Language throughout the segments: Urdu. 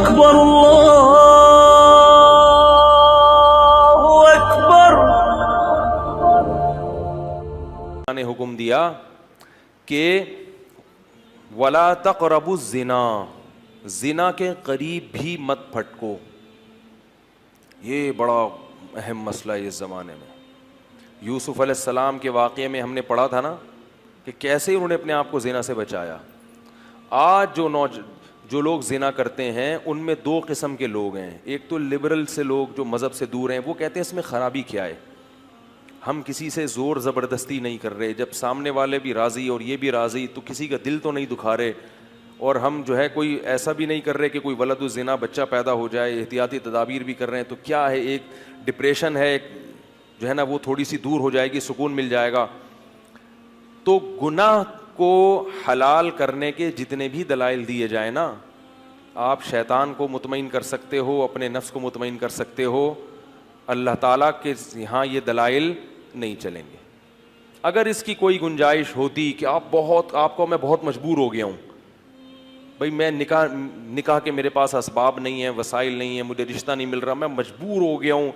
اکبر اللہ اکبر. نے حکم دیا کہ ولا تقربوا الزنا، زنا کے قریب بھی مت پھٹکو. یہ بڑا اہم مسئلہ ہے اس زمانے میں. یوسف علیہ السلام کے واقعے میں ہم نے پڑھا تھا نا کہ کیسے انہوں نے اپنے آپ کو زنا سے بچایا. آج جو لوگ زنا کرتے ہیں ان میں دو قسم کے لوگ ہیں. ایک تو لبرل سے لوگ جو مذہب سے دور ہیں، وہ کہتے ہیں اس میں خرابی کیا ہے، ہم کسی سے زور زبردستی نہیں کر رہے، جب سامنے والے بھی راضی اور یہ بھی راضی تو کسی کا دل تو نہیں دکھا رہے، اور ہم جو ہے کوئی ایسا بھی نہیں کر رہے کہ کوئی ولد الزنا بچہ پیدا ہو جائے، احتیاطی تدابیر بھی کر رہے ہیں. تو کیا ہے، ایک ڈپریشن ہے، ایک جو ہے نا وہ تھوڑی سی دور ہو جائے گی، سکون مل جائے گا. تو گناہ کو حلال کرنے کے جتنے بھی دلائل دیے جائیں نا، آپ شیطان کو مطمئن کر سکتے ہو، اپنے نفس کو مطمئن کر سکتے ہو، اللہ تعالیٰ کے یہاں یہ دلائل نہیں چلیں گے. اگر اس کی کوئی گنجائش ہوتی کہ آپ کو میں بہت مجبور ہو گیا ہوں بھائی، میں نکاح کے میرے پاس اسباب نہیں ہیں، وسائل نہیں ہیں، مجھے رشتہ نہیں مل رہا، میں مجبور ہو گیا ہوں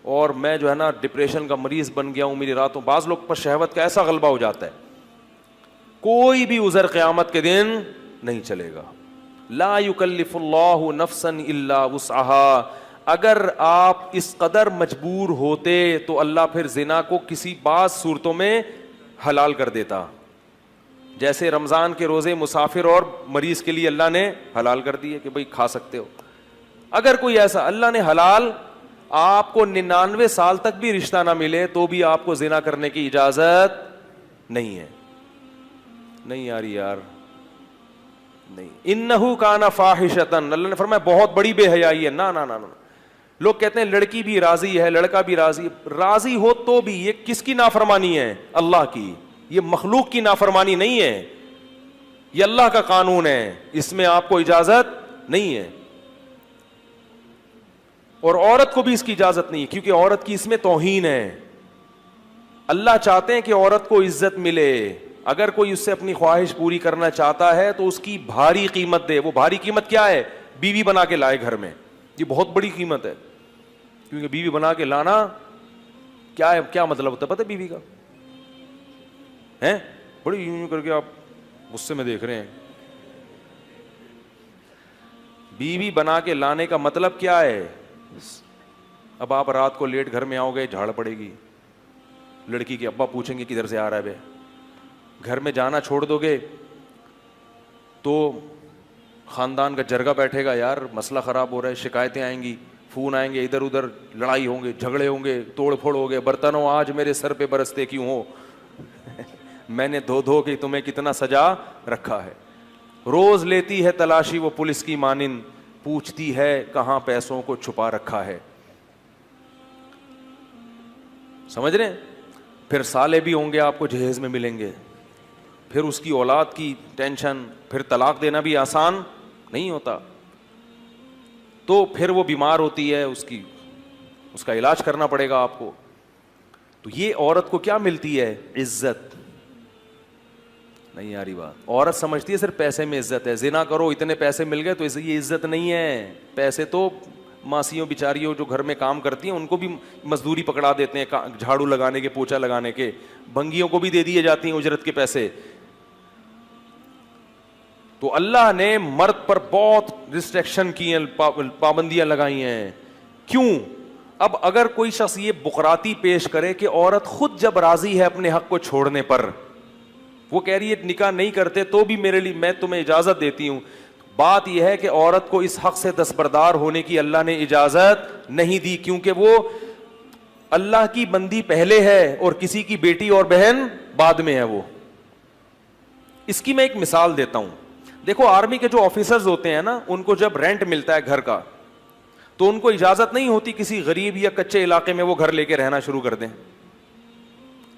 اور میں جو ہے نا ڈپریشن کا مریض بن گیا ہوں، میری راتوں، بعض لوگ پر شہوت کا ایسا غلبہ ہو جاتا ہے، کوئی بھی عذر قیامت کے دن نہیں چلے گا. لا یکلف اللہ نفسا الا وسعها. اگر آپ اس قدر مجبور ہوتے تو اللہ پھر زنا کو کسی بعض صورتوں میں حلال کر دیتا. جیسے رمضان کے روزے مسافر اور مریض کے لیے اللہ نے حلال کر دیے کہ بھئی کھا سکتے ہو. اگر کوئی ایسا اللہ نے حلال، آپ کو 99 سال تک بھی رشتہ نہ ملے تو بھی آپ کو زنا کرنے کی اجازت نہیں ہے. نہیں یار نہیں. انہو کان فاحشۃ، اللہ نے فرمایا بہت بڑی بے حیائی ہے. نہ لوگ کہتے ہیں لڑکی بھی راضی ہے، لڑکا بھی راضی ہو تو بھی یہ کس کی نافرمانی ہے؟ اللہ کی. یہ مخلوق کی نافرمانی نہیں ہے، یہ اللہ کا قانون ہے، اس میں آپ کو اجازت نہیں ہے. اور عورت کو بھی اس کی اجازت نہیں ہے، کیونکہ عورت کی اس میں توہین ہے. اللہ چاہتے ہیں کہ عورت کو عزت ملے. اگر کوئی اس سے اپنی خواہش پوری کرنا چاہتا ہے تو اس کی بھاری قیمت دے. وہ بھاری قیمت کیا ہے؟ بیوی بنا کے لائے گھر میں. یہ بہت بڑی قیمت ہے، کیونکہ بیوی بنا کے لانا کیا ہے، کیا مطلب ہوتا ہے پتہ ہے بیوی کا؟ ہیں بڑی یوں کر کے آپ غصے میں دیکھ رہے ہیں. بیوی بنا کے لانے کا مطلب کیا ہے؟ اب آپ رات کو لیٹ گھر میں آؤ گے، جھاڑ پڑے گی، لڑکی کے ابا پوچھیں گے کدھر سے آ رہا ہے بے. گھر میں جانا چھوڑ دو گے تو خاندان کا جرگہ بیٹھے گا، یار مسئلہ خراب ہو رہا ہے، شکایتیں آئیں گی، فون آئیں گے، ادھر ادھر لڑائی ہوں گے، جھگڑے ہوں گے، توڑ پھوڑ ہو گے. برتنوں آج میرے سر پہ برستے کیوں ہو؟ میں نے دھو کے تمہیں کتنا سجا رکھا ہے. روز لیتی ہے تلاشی وہ پولیس کی مانند، پوچھتی ہے کہاں پیسوں کو چھپا رکھا ہے. سمجھ رہے ہیں؟ پھر سالے بھی ہوں گے آپ کو جہیز میں ملیں گے، پھر اس کی اولاد کی ٹینشن، پھر طلاق دینا بھی آسان نہیں ہوتا. تو پھر وہ بیمار ہوتی ہے، اس کا علاج کرنا پڑے گا آپ کو. تو یہ عورت کو کیا ملتی ہے؟ عزت. نہیں آ رہی بات؟ عورت سمجھتی ہے صرف پیسے میں عزت ہے، زنا کرو اتنے پیسے مل گئے تو یہ عزت نہیں ہے. پیسے تو ماسیوں بیچاریوں جو گھر میں کام کرتی ہیں ان کو بھی مزدوری پکڑا دیتے ہیں، جھاڑو لگانے کے، پوچھا لگانے کے. بھنگیوں کو بھی دے دیے جاتی ہیں اجرت کے پیسے. تو اللہ نے مرد پر بہت ریسٹرکشن کی ہیں، پابندیاں لگائی ہیں. کیوں؟ اب اگر کوئی شخص یہ بقراتی پیش کرے کہ عورت خود جب راضی ہے اپنے حق کو چھوڑنے پر، وہ کہہ رہی ہے نکاح نہیں کرتے تو بھی میرے لیے میں تمہیں اجازت دیتی ہوں. بات یہ ہے کہ عورت کو اس حق سے دستبردار ہونے کی اللہ نے اجازت نہیں دی، کیونکہ وہ اللہ کی بندی پہلے ہے اور کسی کی بیٹی اور بہن بعد میں ہے. وہ اس کی میں ایک مثال دیتا ہوں. دیکھو آرمی کے جو آفیسرز ہوتے ہیں نا، ان کو جب رینٹ ملتا ہے گھر کا تو ان کو اجازت نہیں ہوتی کسی غریب یا کچے علاقے میں وہ گھر لے کے رہنا شروع کر دیں.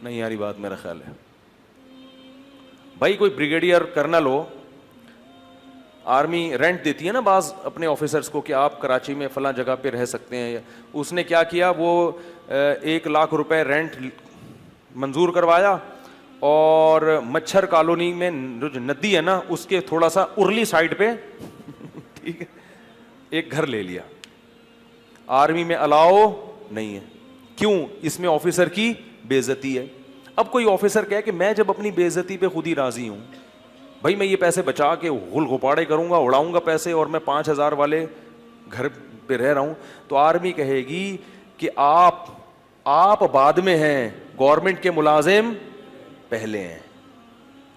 نہیں یاری بات میرا خیال ہے. بھائی کوئی بریگیڈیئر کرنل ہو، آرمی رینٹ دیتی ہے نا بعض اپنے آفیسرز کو کہ آپ کراچی میں فلاں جگہ پہ رہ سکتے ہیں. اس نے کیا کیا، وہ 1,00,000 روپے رینٹ منظور کروایا اور مچھر کالونی میں جو ندی ہے نا اس کے تھوڑا سا ارلی سائڈ پہ ٹھیک ہے ایک گھر لے لیا, آرمی میں الاؤ نہیں ہے, کیوں؟ اس میں آفیسر کی بے عزتی ہے. اب کوئی آفیسر کہے کہ میں جب اپنی بے عزتی پہ خود ہی راضی ہوں, بھائی میں یہ پیسے بچا کے غل غپاڑے کروں گا, اڑاؤں گا پیسے, اور میں 5,000 والے گھر پہ رہ رہا ہوں, تو آرمی کہے گی کہ آپ بعد میں ہیں, گورنمنٹ کے ملازم پہلے ہیں.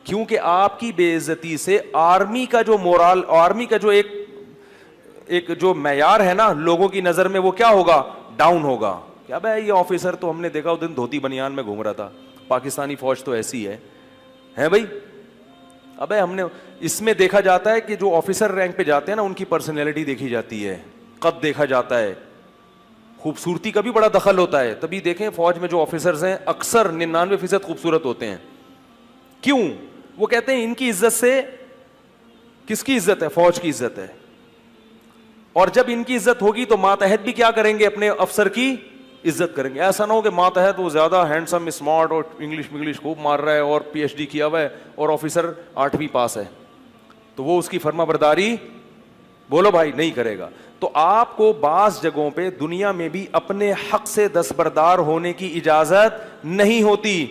کیونکہ آپ کی بے عزتی سے آرمی کا جو مورال, آرمی کا جو ایک جو معیار ہے نا لوگوں کی نظر میں, وہ کیا ہوگا؟ ڈاؤن ہوگا. کیا بھائی یہ آفیسر تو ہم نے دیکھا اس دن دھوتی بنیان میں گھوم رہا تھا, پاکستانی فوج تو ایسی ہے بھائی. ابے ہم نے اس میں دیکھا جاتا ہے کہ جو آفیسر رینک پہ جاتے ہیں نا ان کی پرسنالٹی دیکھی جاتی ہے, قد دیکھا جاتا ہے, خوبصورتی کا بھی بڑا دخل ہوتا ہے. تبھی دیکھیں فوج میں جو آفیسرز ہیں اکثر 99% خوبصورت ہوتے ہیں. کیوں؟ وہ کہتے ہیں ان کی عزت سے, کس کی عزت ہے؟ فوج کی عزت ہے. اور جب ان کی عزت ہوگی تو ماتحت بھی کیا کریں گے؟ اپنے افسر کی عزت کریں گے. ایسا نہ ہو کہ ماتحت وہ زیادہ ہینڈسم اسمارٹ اور انگلش خوب مار رہا ہے اور PhD کیا ہوا ہے اور آفیسر 8ویں پاس ہے, تو وہ اس کی فرما برداری بولو بھائی نہیں کرے گا. تو آپ کو بعض جگہوں پہ دنیا میں بھی اپنے حق سے دستبردار ہونے کی اجازت نہیں ہوتی.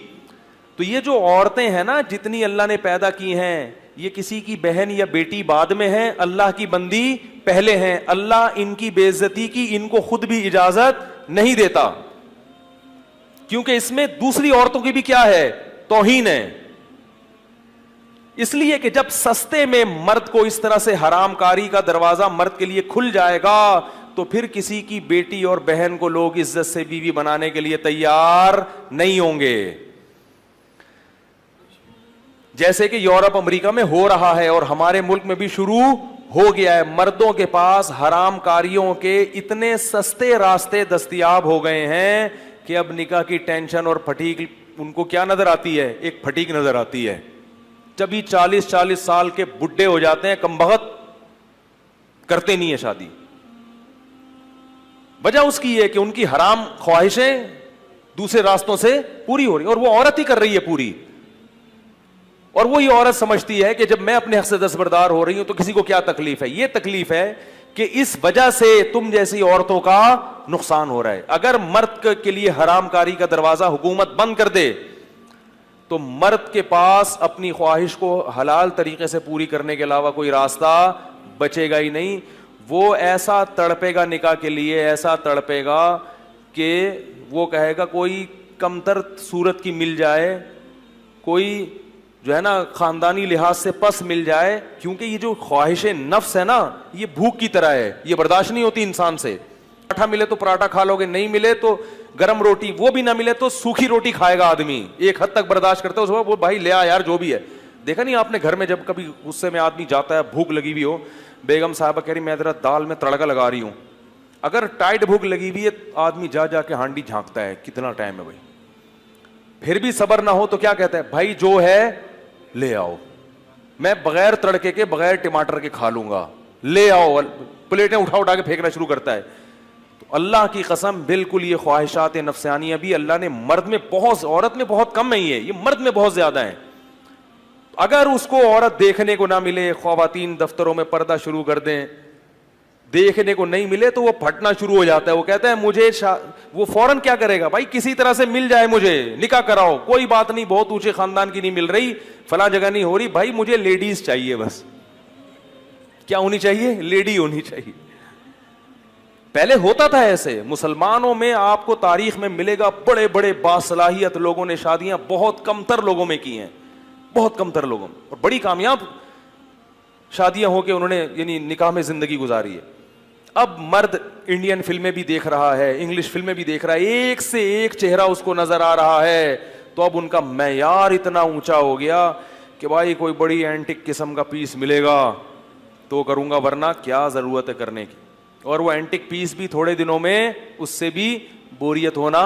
تو یہ جو عورتیں ہیں نا جتنی اللہ نے پیدا کی ہیں, یہ کسی کی بہن یا بیٹی بعد میں ہیں, اللہ کی بندی پہلے ہیں. اللہ ان کی بے عزتی کی ان کو خود بھی اجازت نہیں دیتا, کیونکہ اس میں دوسری عورتوں کی بھی کیا ہے؟ توہین ہے. اس لیے کہ جب سستے میں مرد کو اس طرح سے حرام کاری کا دروازہ مرد کے لیے کھل جائے گا تو پھر کسی کی بیٹی اور بہن کو لوگ عزت سے بیوی بنانے کے لیے تیار نہیں ہوں گے. جیسے کہ یورپ امریکہ میں ہو رہا ہے اور ہمارے ملک میں بھی شروع ہو گیا ہے. مردوں کے پاس حرام کاریوں کے اتنے سستے راستے دستیاب ہو گئے ہیں کہ اب نکاح کی ٹینشن اور پھٹیک ان کو کیا نظر آتی ہے؟ ایک پھٹیک نظر آتی ہے. جبھی 40 سال کے بڈھے ہو جاتے ہیں, کمبخت کرتے نہیں ہے شادی. وجہ اس کی یہ کہ ان کی حرام خواہشیں دوسرے راستوں سے پوری ہو رہی, اور وہ عورت ہی کر رہی ہے پوری. اور وہی عورت سمجھتی ہے کہ جب میں اپنے حق سے دستبردار ہو رہی ہوں تو کسی کو کیا تکلیف ہے. یہ تکلیف ہے کہ اس وجہ سے تم جیسی عورتوں کا نقصان ہو رہا ہے. اگر مرد کے لیے حرام کاری کا دروازہ حکومت بند کر دے تو مرد کے پاس اپنی خواہش کو حلال طریقے سے پوری کرنے کے علاوہ کوئی راستہ بچے گا ہی نہیں. وہ ایسا تڑپے گا نکاح کے لیے, ایسا تڑپے گا کہ وہ کہے گا کوئی کمتر صورت کی مل جائے, کوئی جو ہے نا خاندانی لحاظ سے پس مل جائے. کیونکہ یہ جو خواہش نفس ہے نا یہ بھوک کی طرح ہے, یہ برداشت نہیں ہوتی انسان سے. پراٹھا ملے تو پراٹھا کھا لو گے, نہیں ملے تو گرم روٹی, وہ بھی نہ ملے تو سوکھی روٹی کھائے گا آدمی. ایک حد تک برداشت کرتا ہے, اس وہ بھائی لے آ یار جو بھی ہے. دیکھا نہیں آپ نے گھر میں جب کبھی غصے میں آدمی جاتا ہے, بھوک لگی ہوئی ہو, بیگم صاحبہ کہہ رہی میں ذرا دال میں تڑکا لگا رہی ہوں, اگر ٹائٹ بھوک لگی ہوئی ہے آدمی جا کے ہانڈی جھانکتا ہے کتنا ٹائم ہے بھائی. پھر بھی صبر نہ ہو تو کیا کہتا ہے, بھائی جو ہے لے آؤ, میں بغیر تڑکے کے بغیر ٹماٹر کے کھا لوں گا, لے آؤ. پلیٹیں اٹھا کے پھینکنا شروع کرتا ہے. تو اللہ کی قسم بالکل یہ خواہشات نفسانیہ بھی اللہ نے مرد میں بہت, عورت میں بہت کم نہیں ہے, یہ مرد میں بہت زیادہ ہیں. اگر اس کو عورت دیکھنے کو نہ ملے, خواتین دفتروں میں پردہ شروع کر دیں, دیکھنے کو نہیں ملے تو وہ پھٹنا شروع ہو جاتا ہے. وہ کہتا ہے مجھے وہ فوراً کیا کرے گا, بھائی کسی طرح سے مل جائے مجھے, نکاح کراؤ, کوئی بات نہیں بہت اونچے خاندان کی نہیں مل رہی, فلاں جگہ نہیں ہو رہی, بھائی مجھے لیڈیز چاہیے بس. کیا ہونی چاہیے؟ لیڈی ہونی چاہیے. پہلے ہوتا تھا ایسے. مسلمانوں میں آپ کو تاریخ میں ملے گا بڑے بڑے باصلاحیت لوگوں نے شادیاں بہت کم تر لوگوں میں کی ہیں, بہت کم تر لوگوں میں, اور بڑی کامیاب شادیاں ہو کے انہوں نے یعنی نکاح میں زندگی گزاری ہے. اب مرد انڈین فلمیں بھی دیکھ رہا ہے, انگلش فلمیں بھی دیکھ رہا ہے, ایک سے ایک چہرہ اس کو نظر آ رہا ہے. تو اب ان کا معیار اتنا اونچا ہو گیا کہ بھائی کوئی بڑی اینٹک قسم کا پیس ملے گا تو کروں گا, ورنہ کیا ضرورت ہے کرنے کی. اور وہ اینٹک پیس بھی تھوڑے دنوں میں اس سے بھی بوریت ہونا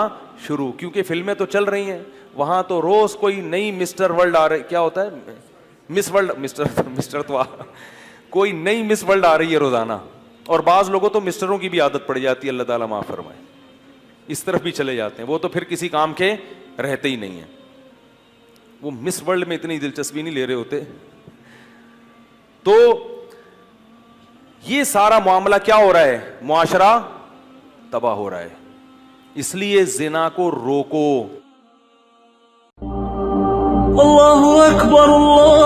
شروع, کیونکہ فلمیں تو چل رہی ہیں وہاں, تو روز کوئی نئی مسٹر ورلڈ آ رہی, کیا ہوتا ہے مس ورلڈ, مسٹر تو کوئی نئی مس ورلڈ آ رہی ہے روزانہ. اور بعض لوگوں تو مسٹروں کی بھی عادت پڑ جاتی ہے, اللہ تعالیٰ معاف فرمائے, اس طرف بھی چلے جاتے ہیں. وہ تو پھر کسی کام کے رہتے ہی نہیں ہیں, وہ مس ورلڈ میں اتنی دلچسپی نہیں لے رہے ہوتے. تو یہ سارا معاملہ کیا ہو رہا ہے؟ معاشرہ تباہ ہو رہا ہے. اس لیے زنا کو روکو. اللہ اکبر اللہ